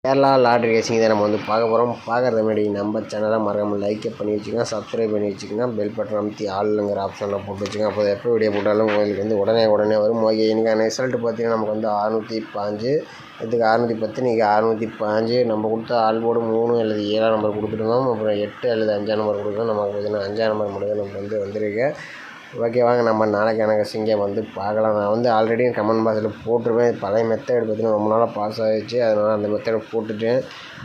Kerala lottery racing தான் நம்ம வந்து பார்க்க போகிறோம். பார்க்குறது முன்னாடி நம்ம சேனலை மறக்காமல் லைக் பண்ணி வச்சுக்கோங்க, சப்ஸ்கிரைப் பண்ணி வச்சுக்கோங்க, பெல் பட்டன் அமைத்தி ஆளுங்கிற ஆப்ஷனில் போட்டு வச்சுக்கோங்க. அப்போ எப்போ வீடியோ போட்டாலும் உங்களுக்கு வந்து உடனே வரும். ஓகே, இன்றைக்கான ரிசல்ட்டு பார்த்தீங்கன்னா நமக்கு வந்து 605, இதுக்கு 610, இன்றைக்கி 605. நம்ம கொடுத்த ஆல்போர்டு 3 அல்லது 7 நம்பர் கொடுத்துருந்தோம். அப்புறம் 8 அல்லது 5 நம்பர் கொடுத்தோம். நமக்கு பார்த்தீங்கன்னா 5 நம்பர் மட்டும் நமக்கு வந்து வந்திருக்கு. ஓகே, வாங்க நம்ம நாளைக்கான கசிங்க வந்து பார்க்கலாம். நான் வந்து ஆல்ரெடி கமெண்ட் பாக்ஸில் போட்டிருப்பேன். பழைய மெத்தட் பார்த்தீங்கன்னா ரொம்ப நாளாக பாஸ் ஆகிடுச்சு, அதனால் அந்த மெத்தடை போட்டுட்டேன்.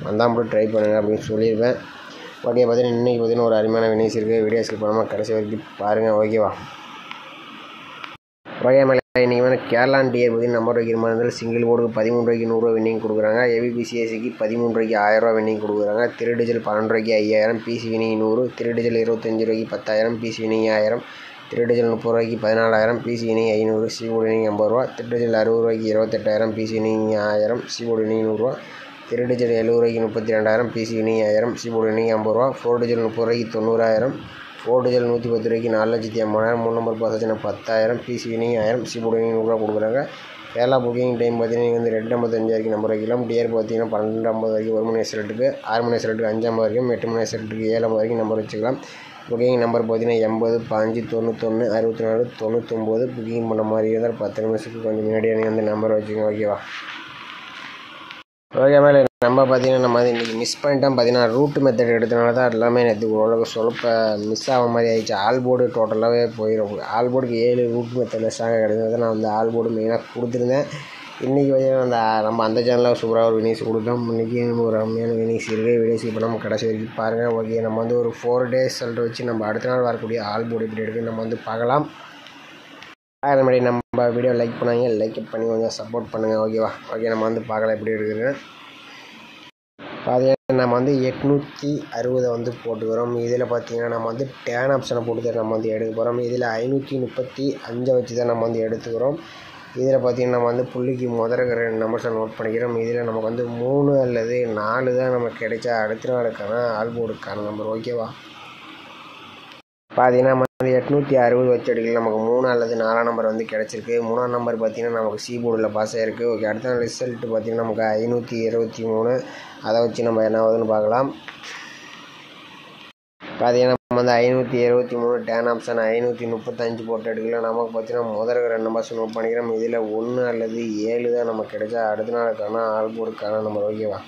வந்தால் மட்டும் ட்ரை பண்ணுங்கள் அப்படின்னு சொல்லியிருப்பேன். ஓகே, பார்த்தீங்கன்னா இன்றைக்கி பார்த்தீங்கன்னா ஒரு அருமையான வினிஸ் இருக்குது. வீடியோ ஸ்கிப் பண்ணாமல் கடைசி வரைக்கும் பாருங்கள். ஓகேவா? ஓகே, மேலே இன்றைக்கி வந்து கேரளான் டியர் பற்றி நம்பர் வைக்கிற மாதிரி இருந்தாலும் சிங்கிள் போர்டுக்கு 13 ரூபாய்க்கு 100 ரூபா வின்னிங் கொடுக்குறாங்க. ஏபிபிசிஎஸ்சிக்கு 13 ரூபாய்க்கு 1000 ரூபா வின்னிங் கொடுக்குறாங்க. திருடிஜில் 12 ரூபாய்க்கு 5000, பிசி வினிங் 100. திருடிஜில் 25 ரூபாய்க்கு 10,000, பிசி வினிங் 1000. திருடிஜில் 30 ரூபாய்க்கு 14,000, பிசி வினிங் 500, சிபோர்டு வினிங் 50 ரூபா. திருடிஜில் 60 ரூபாய்க்கு 28,000, பிசி வினிங் 1000, சிபோர்டு வினிங் 100 ரூபா. திருடிஜில் 70 ரூபாய்க்கு 32,000, பிசி வினிங் 1000, சிபோர்டு வினிங் 50 ரூபா. 4 டிஜில் 30 ரூபாய்க்கு 90,000, 4 டிஜில் 110 ரூபாய்க்கு 4,50,000, 3 நம்பர் பாஸ் ஆச்சுன்னா 10,000, பிசி வினிங் 1000, சிபோர்டு வினிங் 100 ரூபா கொடுக்குறாங்க. கேரளா புக்கிங் டைம் பார்த்தீங்கன்னா வந்து 2:55 வரைக்கும் நம்பர் வைக்கலாம். டிஆர் பார்த்தீங்கன்னா 12:50 வரைக்கும் 1 மணி எஸ்எல்ட்டுக்கு, 6 மணி எஸ்எல்ட்டுக்கு 5:50 வரைக்கும், 8 மணி எஸ்எல்ட்டுக்கு 7:50 வரைக்கும் நம்பர் வச்சுக்கலாம். புக்கிங் நம்பர் பார்த்தீங்கன்னா 80, 15, 91, 64, 99. புக்கிங் பண்ண மாதிரி இருந்தால் 10 நிமிஷத்துக்கு கொஞ்சம் முன்னாடியே நீங்கள் வந்து நம்பர் வச்சுக்கோங்க. ஓகேவா? ஓகே, மேலே நம்ம பார்த்தீங்கன்னா நம்ம வந்து இன்றைக்கி மிஸ் பண்ணிட்டோம். பார்த்தீங்கன்னா ரூட் மெத்தட் எடுத்தனால தான் எல்லாமே நேற்று ஓரளவுக்கு சொலப்ப மிஸ் ஆக மாதிரி ஆகிடுச்சு. ஆல்போர்டு டோட்டலாகவே போயிடும். ஆல்போர்டுக்கு 7 ரூட் மெத்தடில் ஸ்ட்ராங்காக கிடையாது. நான் வந்து ஆல்போர்டு மெயினாக கொடுத்துருந்தேன். இன்றைக்கி பார்த்தீங்கன்னா நம்ம அந்த சேனலில் சூப்பராக ஒரு வினிஸ் கொடுத்தோம். இன்றைக்கி ஒரு அருமையான வினிஸ் இருக்குது. வீடியோஸ் இப்போ நம்ம கடைசி வரைக்கும் பாருங்கள். ஓகே, நம்ம வந்து ஒரு 4 days சொல்லிட்டு வச்சு நம்ம அடுத்த நாள் வரக்கூடிய ஆல்போர்டு எப்படி எடுக்குன்னு நம்ம வந்து பார்க்கலாம். அது மாதிரி நம்ம வீடியோ லைக் பண்ணாங்க, லைக் பண்ணி கொஞ்சம் சப்போர்ட் பண்ணுங்கள். ஓகேவா? ஓகே, நம்ம வந்து பார்க்கலாம் எப்படி எடுக்குதுன்னு. பார்த்தீங்கன்னா நம்ம வந்து 860 வந்து போட்டுக்கிறோம். இதில் பார்த்தீங்கன்னா நம்ம வந்து டேன் ஆப்ஷனை போட்டு நம்ம வந்து எடுக்க போகிறோம். இதில் 535 வச்சு தான் நம்ம வந்து எடுத்துக்கிறோம். இதில் பார்த்திங்கன்னா நம்ம வந்து புள்ளிக்கு முதல்ல 2 நம்பர்ஸை நோட் பண்ணிக்கிறோம். இதில் நமக்கு வந்து 3 அல்லது 4 தான் நமக்கு கிடைச்சா அடுத்த நாளுக்கான ஆல்போர்டுக்கான நம்பர். ஓகேவா? பார்த்தீங்கன்னா நம்ம வந்து 860 வச்சு எடுக்கல, நமக்கு 3 அல்லது 4 நம்பர் வந்து கிடச்சிருக்கு. 3ஆம் நம்பர் பார்த்திங்கன்னா நமக்கு சி போர்டில் பாஸ் ஆகிருக்கு. ஓகே, அடுத்த நாள் ரிசல்ட்டு பார்த்திங்கன்னா நமக்கு 523. அதை வச்சு நம்ம என்ன ஆகுதுன்னு பார்க்கலாம். பார்த்தீங்கன்னா நம்ம வந்து 573 டேன் ஆப்ஷன் 535 போட்டு எடுக்கலாம். நமக்கு பார்த்தீங்கன்னா முதல்ல 2 நம்பர்ஸ் நோட் பண்ணிக்கிறோம். இதில் 1 அல்லது 7 தான் நமக்கு கிடைச்சா அடுத்த நாளுக்கான ஆல்போர்டுக்கான நம்பர். ஓகேவா?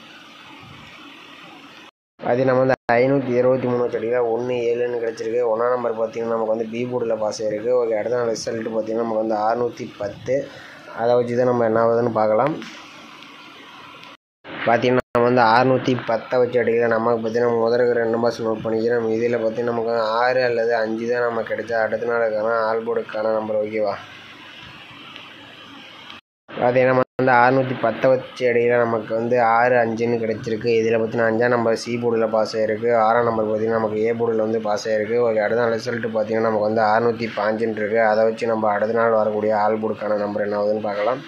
பார்த்தீங்கன்னா நம்ம வந்து 523 வச்சு எடுக்கலாம். 1, 7ன்னு கிடச்சிருக்கு. 1ஆம் நம்பர் பார்த்திங்கன்னா நமக்கு வந்து பி போர்டில் பாஸ் ஆகிருக்கு. ஓகே, அடுத்த நாள் ரிசல்ட்டு பார்த்திங்கன்னா நமக்கு வந்து 610. அதை வச்சு தான் நம்ம என்ன ஆகுதுன்னு பார்க்கலாம். பார்த்திங்கன்னா நம்ம வந்து 610 வச்சு எடுக்கலாம். நமக்கு பார்த்திங்கன்னா முதல்ல 2 நம்பர்ஸ் நோட் பண்ணிக்கிறோம். இதில் பார்த்திங்கன்னா நமக்கு 6 அல்லது 5 தான் நமக்கு கிடைச்சா அடுத்த நாளுக்கான ஆல்போர்டுக்கான நம்பர். ஓகேவா? பார்த்தீங்கன்னா நம்ம வந்து 610 வச்சு எடுக்கலாம். நமக்கு வந்து 6, 5ன்னு கிடச்சிருக்கு. இதில் பார்த்திங்கன்னா 5ஆம் நம்பர் சி போர்டில் பாஸ் ஆகிருக்கு. 6ஆம் நம்பர் பார்த்திங்கன்னா நமக்கு ஏ போர்டில் வந்து பாஸ் ஆகிருக்கு. ஓகே, அடுத்த நாள் ரிசல்ட்டு பார்த்திங்கன்னா நமக்கு வந்து 615 இருக்குது. அதை வச்சு நம்ம அடுத்த நாள் வரக்கூடிய ஆல்போர்டுக்கான நம்பர் என்ன ஆகுதுன்னு பார்க்கலாம்.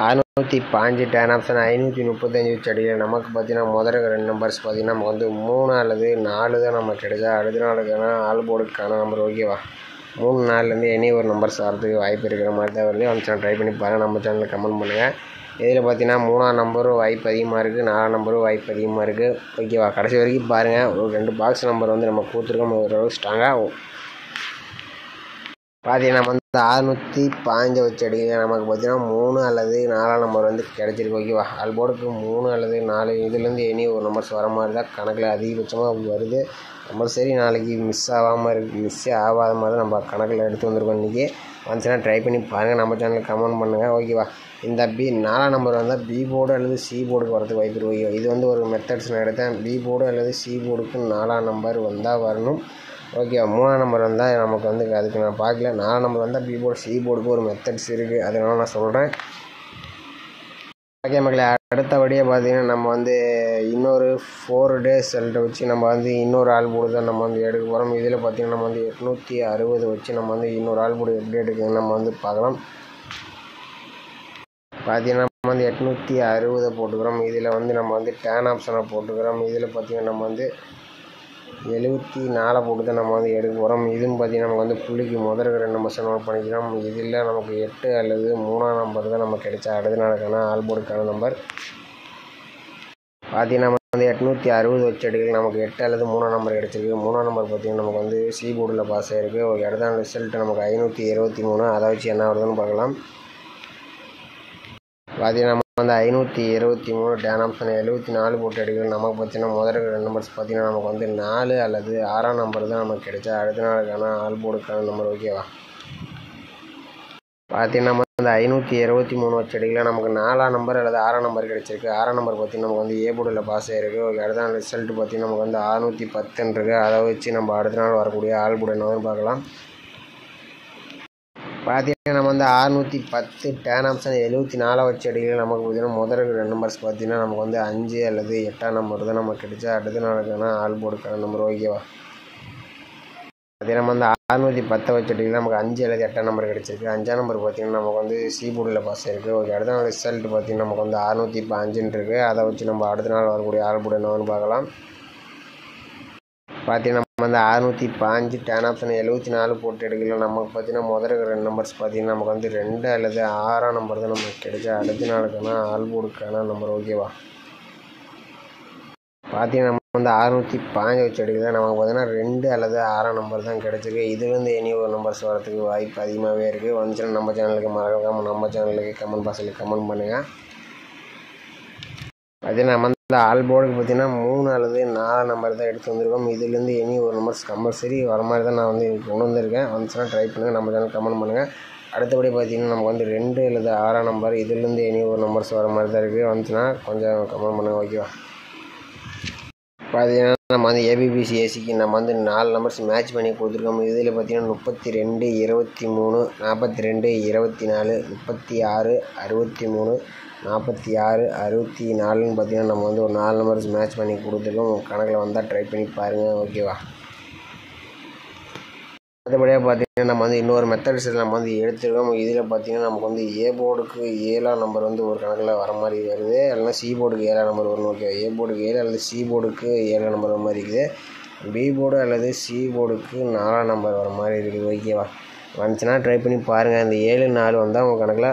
615 டேன் ஆப்ஷன் 535 வச்சு அடிக்கலாம். நமக்கு பார்த்தீங்கன்னா முதல்ல 2 நம்பர்ஸ் பார்த்திங்கன்னா நமக்கு வந்து 3 அல்லது 4 தான் நமக்கு கிடைச்சா அடுத்த நாளுக்கான ஆல்போர்டுக்கான நம்பர். ஓகேவா? 3, 4லேருந்து எனி ஒரு நம்பர்ஸ் வரதுக்கு வாய்ப்பு இருக்கிற மாதிரி தான் வருது. அந்த சேனல் ட்ரை பண்ணி பாருங்கள். நம்ம சேனலில் கமெண்ட் பண்ணுங்கள். இதில் பார்த்தீங்கன்னா 3ஆம் நம்பரும் வாய்ப்பு அதிகமாக இருக்குது, 4ஆம் நம்பரும் வாய்ப்பு அதிகமாக இருக்குது. ஓகேவா? கடைசி வரைக்கும் பாருங்கள். ஒரு 2 பாக்ஸ் நம்பர் வந்து நம்ம கொடுத்துருக்கோம். ஓரளவு ஸ்ட்ராங்காக பார்த்தீங்கன்னா நம்ம வந்து 615 வச்சு அடிக்கலாம். நமக்கு பார்த்தீங்கன்னா 3 அல்லது 4ஆம் நம்பர் வந்து கிடச்சிருக்கு. ஓகேவா? ஆல்போர்டுக்கு 3 அல்லது 4 இதுலேருந்து எனி ஒரு நம்பர்ஸ் வர மாதிரி தான் கணக்கில் அதிகபட்சமாக வருது. நம்ம சரி நாளைக்கு மிஸ் ஆகாத மாதிரி நம்ம கணக்கில் எடுத்து வந்திருக்கோம். இன்றைக்கி வந்துச்சுன்னா ட்ரை பண்ணி பாருங்கள். நம்ம சேனலுக்கு கமெண்ட் பண்ணுங்கள். ஓகேவா? இந்த 4ஆம் நம்பர் வந்தால் பி போர்டு அல்லது சி போர்டுக்கு வரதுக்கு வாய்ப்பு இருக்குது. ஓகேவா? இது வந்து ஒரு மெத்தட்ஸ் நான் எடுத்தேன். பி போர்டு அல்லது சி போர்டுக்கு 4ஆம் நம்பர் வந்தால் வரணும். ஓகே, 3ஆம் நம்பர் வந்தால் நமக்கு வந்து அதுக்கு நான் பார்க்கல. 4ஆம் நம்பர் வந்தால் பி போர்டு சி போர்டுக்கு ஒரு மெத்தட்ஸ் இருக்குது, அதனால நான் சொல்கிறேன். ஓகே மக்களே, அடுத்தபடியாக பார்த்தீங்கன்னா நம்ம வந்து இன்னொரு 4 days சொல்லிட்டு வச்சு நம்ம வந்து இன்னொரு ஆல்போர்டு தான் நம்ம வந்து எடுக்க போகிறோம். இதில் பார்த்திங்கன்னா நம்ம வந்து 860 வச்சு நம்ம வந்து இன்னொரு ஆல்போர்டு எப்படி எடுக்குதுன்னு நம்ம வந்து பார்க்கலாம். பார்த்தீங்கன்னா நம்ம வந்து 860 போட்டுக்கிறோம். இதில் வந்து நம்ம வந்து டேன் ஆப்ஷனை போட்டுக்கிறோம். இதில் பார்த்திங்கன்னா நம்ம வந்து 74 போட்டு தான் நம்ம வந்து எடுக்க போகிறோம். இதுவும் பார்த்திங்கன்னா நமக்கு வந்து புள்ளிக்கு முதல் 2 நம்பர்ஸை நோட் பண்ணிக்கலாம். இதில் நமக்கு 8 அல்லது 3ஆம் நம்பர் தான் நமக்கு கிடைச்சா அடுத்த நாளுக்கான ஆல்போர்டுக்கான நம்பர். பார்த்திங்கன்னா நம்ம வந்து 860 வச்சு எடுக்கலாம். நமக்கு 8 அல்லது 3ஆம் நம்பர் கிடச்சிருக்கு. 3ஆம் நம்பர் பார்த்திங்கன்னா நமக்கு வந்து சி போர்டில் பாஸ் ஆகிருக்கு. ஒரு அடுத்த ரிசல்ட்டு நமக்கு 523. அதை வச்சு என்ன வருதுன்னு பார்க்கலாம். பார்த்திங்கன்னா நம்ம வந்து 523 டேன் ஆப்ஷன் 74 போட்டு எடுக்கலாம். நமக்கு பார்த்தீங்கன்னா முதல் 2 நம்பர்ஸ் பார்த்திங்கன்னா நமக்கு வந்து 4 அல்லது 6ஆம் நம்பர் தான் நமக்கு கிடைச்சா அடுத்த நாளுக்கான ஆல்போர்டுக்கான நம்பர். ஓகேவா? பார்த்திங்கன்னா நம்ம வந்து 523 வச்சு எடுக்கலாம். நமக்கு 4ஆம் நம்பர் அல்லது 6ஆம் நம்பர் கிடச்சிருக்கு. 6ஆம் நம்பர் பார்த்திங்கன்னா நமக்கு வந்து ஏ போர்டில் பாஸ் ஆகிருக்கு. ஓகே, அடுத்த நாள் ரிசல்ட்டு பார்த்திங்கன்னா நமக்கு வந்து 610 இருக்குது. அதை வச்சு நம்ம அடுத்த நாள் வரக்கூடிய ஆல்போர்டு என்னன்னு பார்க்கலாம். பார்த்திங்கன்னா நம்ம வந்து 610 டேன் ஆப்ஷன் 74 வச்சு எடுக்கலாம். நமக்கு பார்த்திங்கன்னா முதல் 2 நம்பர்ஸ் பார்த்திங்கன்னா நமக்கு வந்து 5 அல்லது 8ஆம் நம்பர் தான் நமக்கு கிடைச்சா அடுத்த நாளுக்கான ஆல்போர்டுக்கான நம்பர். ஓகேவா? அதே நம்ம வந்து 610 வச்சு எடுக்கலாம். நமக்கு 5 அல்லது 8ஆம் நம்பர் கிடச்சிருக்கு. 5ஆம் நம்பர் பார்த்திங்கன்னா நமக்கு வந்து சி போர்டில் பாஸ் ஆகிருக்கு. ஓகே, அடுத்த நாள் ரிசல்ட் பார்த்திங்கன்னா நமக்கு வந்து 615 இருக்குது. அதை வச்சு நம்ம அடுத்த நாள் வரக்கூடிய ஆல்போர்டு என்னன்னு பார்க்கலாம். பார்த்திங்கன்னா நம்ம வந்து 615 டேன் ஆப்ஷன் 74 போட்டு எடுக்கலாம். நமக்கு பார்த்திங்கன்னா முதல் 2 நம்பர்ஸ் பார்த்திங்கன்னா நமக்கு வந்து 2 அல்லது 6ஆம் நம்பர் தான் நமக்கு கிடைச்சா அடுத்த நாளுக்கான ஆல்போர்டுக்கான நம்பர். ஓகேவா? பார்த்திங்கன்னா நம்ம வந்து 615 வச்சு எடுக்கலாம். நமக்கு பார்த்திங்கன்னா 2 அல்லது 6ஆம் நம்பர் தான் கிடச்சிருக்கு. இதுலேருந்து இனி ஒரு நம்பர்ஸ் வரதுக்கு வாய்ப்பு அதிகமாகவே இருக்குது. வந்துச்சுன்னா நம்ம சேனலுக்கு மறக்காமல் நம்ம சேனலுக்கு கமெண்ட் பாக்ஸில் கமெண்ட் பண்ணுங்கள். பார்த்தீங்கன்னா நம்ம வந்து ஆல்போர்டுக்கு பார்த்திங்கன்னா 3 அல்லது 4 நம்பர் தான் எடுத்து வந்திருக்கோம். இதுலேருந்து இனி ஒரு நம்பர்ஸ் கம்பல்சரி வர மாதிரி தான் நான் வந்து கொண்டு வந்திருக்கேன். வந்துச்சுன்னா ட்ரை பண்ணுங்கள், நம்ம சேனல் கமெண்ட் பண்ணுங்கள். அடுத்தபடி பார்த்திங்கன்னா நமக்கு வந்து 2 அல்லது 6ஆம் நம்பர் இதுலேருந்து இனி ஒரு நம்பர்ஸ் வர மாதிரி தான் இருக்குது. வந்துச்சுன்னா கொஞ்சம் கமெண்ட் பண்ணுங்கள். ஓகேவா? பார்த்திங்கன்னா நம்ம வந்து ஏபிபிசிஎஸ்சிக்கு நம்ம வந்து 4 நம்பர்ஸ் மேட்ச் பண்ணி கொடுத்துருக்கோம். இதில் பார்த்திங்கன்னா 32, 23, 42, 24, 36, 63, 46, 64ன்னு பார்த்திங்கன்னா நம்ம வந்து ஒரு 4 நம்பர்ஸ் மேட்ச் பண்ணி கொடுத்துருக்கோம். கணக்கில் வந்தால் ட்ரை பண்ணி பாருங்கள். ஓகேவா? அடுத்தபடியாக பார்த்திங்கன்னா நம்ம வந்து இன்னொரு மெத்தட்ஸ் நம்ம வந்து எடுத்துருக்கோம். இதில் பார்த்திங்கன்னா நமக்கு வந்து ஏ போர்டுக்கு 7ஆம் நம்பர் வந்து ஒரு கணக்கில் வர மாதிரி வருது, இல்லைனா சி போர்டுக்கு 7ஆம் நம்பர் வரணும். ஓகே, ஏ போர்டுக்கு 7 அல்லது சி போர்டுக்கு 7ஆம் நம்பர் வர மாதிரி இருக்குது. பி போர்டு அல்லது சி போர்டுக்கு 4ஆம் நம்பர் வர மாதிரி இருக்குது. ஓகேவா? வந்துச்சுன்னா ட்ரை பண்ணி பாருங்கள். இந்த 7, 4 வந்தால் உங்கள் கணக்கில்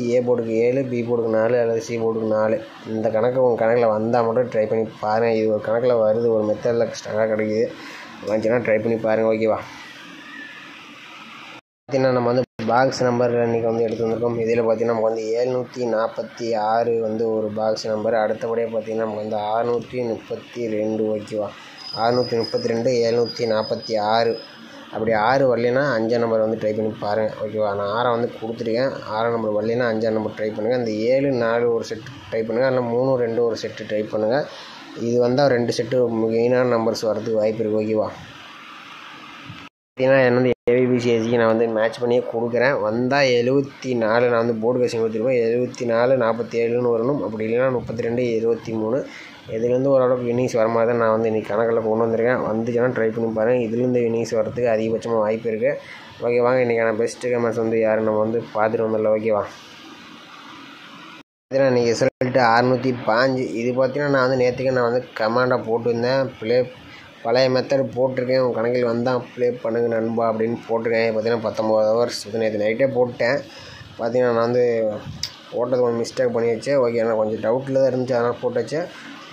ஏ போர்டுக்கு 7, பி போர்டுக்கு 4 அல்லது சி போர்டுக்கு 4 இந்த கணக்கு உங்கள் கணக்கில் வந்தால் மட்டும் ட்ரை பண்ணி பாருங்கள். இது ஒரு கணக்கில் வருது, ஒரு மெத்தடில் ஸ்ட்ராங்காக கிடைக்குது. வந்துச்சுன்னா ட்ரை பண்ணி பாருங்கள். ஓகேவா? பார்த்திங்கன்னா நம்ம வந்து பாக்ஸ் நம்பர் இன்றைக்கி வந்து எடுத்து வந்திருக்கோம். இதில் பார்த்திங்கன்னா நமக்கு வந்து 746 வந்து ஒரு பாக்ஸ் நம்பர். அடுத்தபடியாக பார்த்திங்கன்னா நமக்கு வந்து 632. ஓகேவா? 632, 746 அப்படி 6 வரலைன்னா 5ஆம் நம்பர் வந்து ட்ரை பண்ணி பாருங்கள். ஓகேவா? நான் 6 வந்து கொடுத்துருக்கேன். 6ஆம் நம்பர் வரலைன்னா 5ஆம் நம்பர் ட்ரை பண்ணுங்கள். இந்த 7, 4 ஒரு செட் ட்ரை பண்ணுங்கள், இல்லை 3, 2 ஒரு செட்டு ட்ரை பண்ணுங்கள். இது வந்தால் 2 செட்டு மெயினான நம்பர்ஸ் வரதுக்கு வாய்ப்பு இருக்குது. ஓகேவா? பார்த்தீங்கன்னா என்ன வந்து ஏபிபிசிஎஸ்சிக்கு நான் வந்து மேட்ச் பண்ணியே கொடுக்குறேன். வந்தால் 74 நான் வந்து போர்டு கசிங் கொடுத்துருப்பேன். 74, 47ன்னு வரணும். அப்படி இல்லைன்னா 32, 23 இதுலேருந்து ஓரளவுக்கு வின்னிங்ஸ் வர மாதிரி தான் நான் வந்து இன்றைக்கி கணக்கில் கொண்டு வந்திருக்கேன். வந்துச்சுன்னா ட்ரை பண்ணி பாருங்கள். இதுலேருந்து வின்னிங்ஸ் வரதுக்கு அதிகபட்சமாக வாய்ப்பு இருக்குது. ஓகே, வாங்க இன்றைக்கான பெஸ்ட்டு கமெண்ட்ஸ் வந்து யார் நம்ம வந்து பார்த்துட்டு வந்துடலாம். ஓகேவா? பார்த்தீங்கன்னா இன்றைக்கி ரிசல்ட்டு 605. இது பார்த்தீங்கன்னா நான் வந்து நேற்றுக்கு நான் வந்து கமாண்டாக போட்டுருந்தேன். பழைய மெத்தட் போட்டிருக்கேன். உங்கள் கணக்கில் வந்தால் ப்ளே பண்ணுங்க நண்பா அப்படின்னு போட்டிருக்கேன். பார்த்திங்கன்னா 19 ஹவர்ஸ் நேற்று நைட்டே போட்டேன். பார்த்திங்கன்னா நான் வந்து போட்டது கொஞ்சம் மிஸ்டேக் பண்ணி வச்சேன். ஓகே, எனக்கு கொஞ்சம் டவுட்டில் தான் இருந்துச்சு, அதனால் போட்டு வச்சேன்.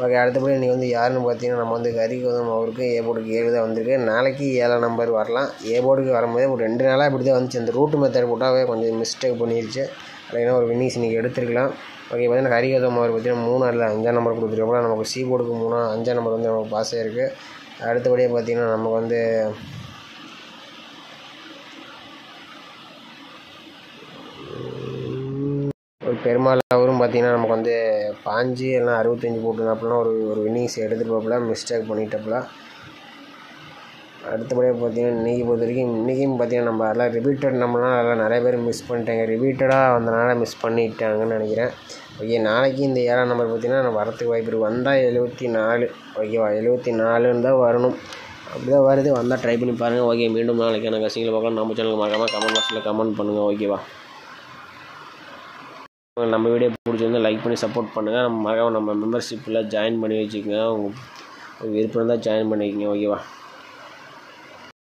ஓகே, அடுத்தபடி இன்றைக்கி வந்து யாருன்னு பார்த்தீங்கன்னா நம்ம வந்து கரிகோதம் அவருக்கு ஏ போர்டுக்கு 7 தான் வந்திருக்கு. நாளைக்கு 7ஆம் நம்பர் வரலாம். ஏ போர்டுக்கு வரும்போது ஒரு 2 நாளாக இப்படி தான் வந்துச்சு. அந்த ரூட்டு மெத்தட் போட்டாவே கொஞ்சம் மிஸ்டேக் பண்ணிடுச்சு. இல்லைன்னா ஒரு வின்னிங்ஸ் இன்றைக்கி எடுத்துருக்கலாம். ஓகே, பார்த்திங்கன்னா கரிகோதம் அவர் பார்த்திங்கன்னா 3 அல்லது 5ஆம் நம்பர் கொடுத்துருக்கோம். நமக்கு சி போர்டுக்கு 3, 5ஆம் நம்பர் வந்து நமக்கு பாஸ் ஆகிருக்கு. அடுத்தபடியாக பார்த்திங்கன்னா நமக்கு வந்து ஒரு பெருமாள் அவரும் பார்த்திங்கன்னா நமக்கு வந்து 5 இல்லைனா 65 போட்டுருந்தாப்புலாம் ஒரு வின்னிங்ஸ் எடுத்துகிட்டு போகல, மிஸ்டேக் பண்ணிட்டப்பல. அடுத்தபடியாக பார்த்திங்கன்னா இன்றைக்கி பொறுத்த வரைக்கும் இன்றைக்கும் பார்த்திங்கன்னா நம்ம எல்லாம் ரிப்பீட்டட் நம்மளால் எல்லாம் நிறைய பேர் மிஸ் பண்ணிட்டாங்க. ரிப்பீட்டடாக வந்தனால மிஸ் பண்ணிட்டாங்கன்னு நினைக்கிறேன். ஓகே, நாளைக்கு இந்த 7ஆம் நம்பர் பார்த்திங்கன்னா நம்ம வரத்துக்கு வாய்ப்பு இருக்குது. வந்தால் 74. ஓகேவா? 74 தான் வரணும். அப்படி தான் வருது. வந்தால் ட்ரை பண்ணி பாருங்கள். ஓகே, மீண்டும் நாளைக்கான கசிங்களை பார்க்கலாம். நம்ம சேனலுக்கு மறக்காமல் கமெண்ட் பாக்ஸில் கமெண்ட் பண்ணுங்கள். ஓகேவா? நம்ம வீடியோ பிடிச்சிருந்தால் லைக் பண்ணி சப்போர்ட் பண்ணுங்கள். நம்ம மறக்காமல் நம்ம மெம்பர்ஷிப்பில் ஜாயின் பண்ணி வச்சுக்கோங்க. விருப்பம் இருந்தால் ஜாயின் பண்ணிக்கங்க. ஓகேவா?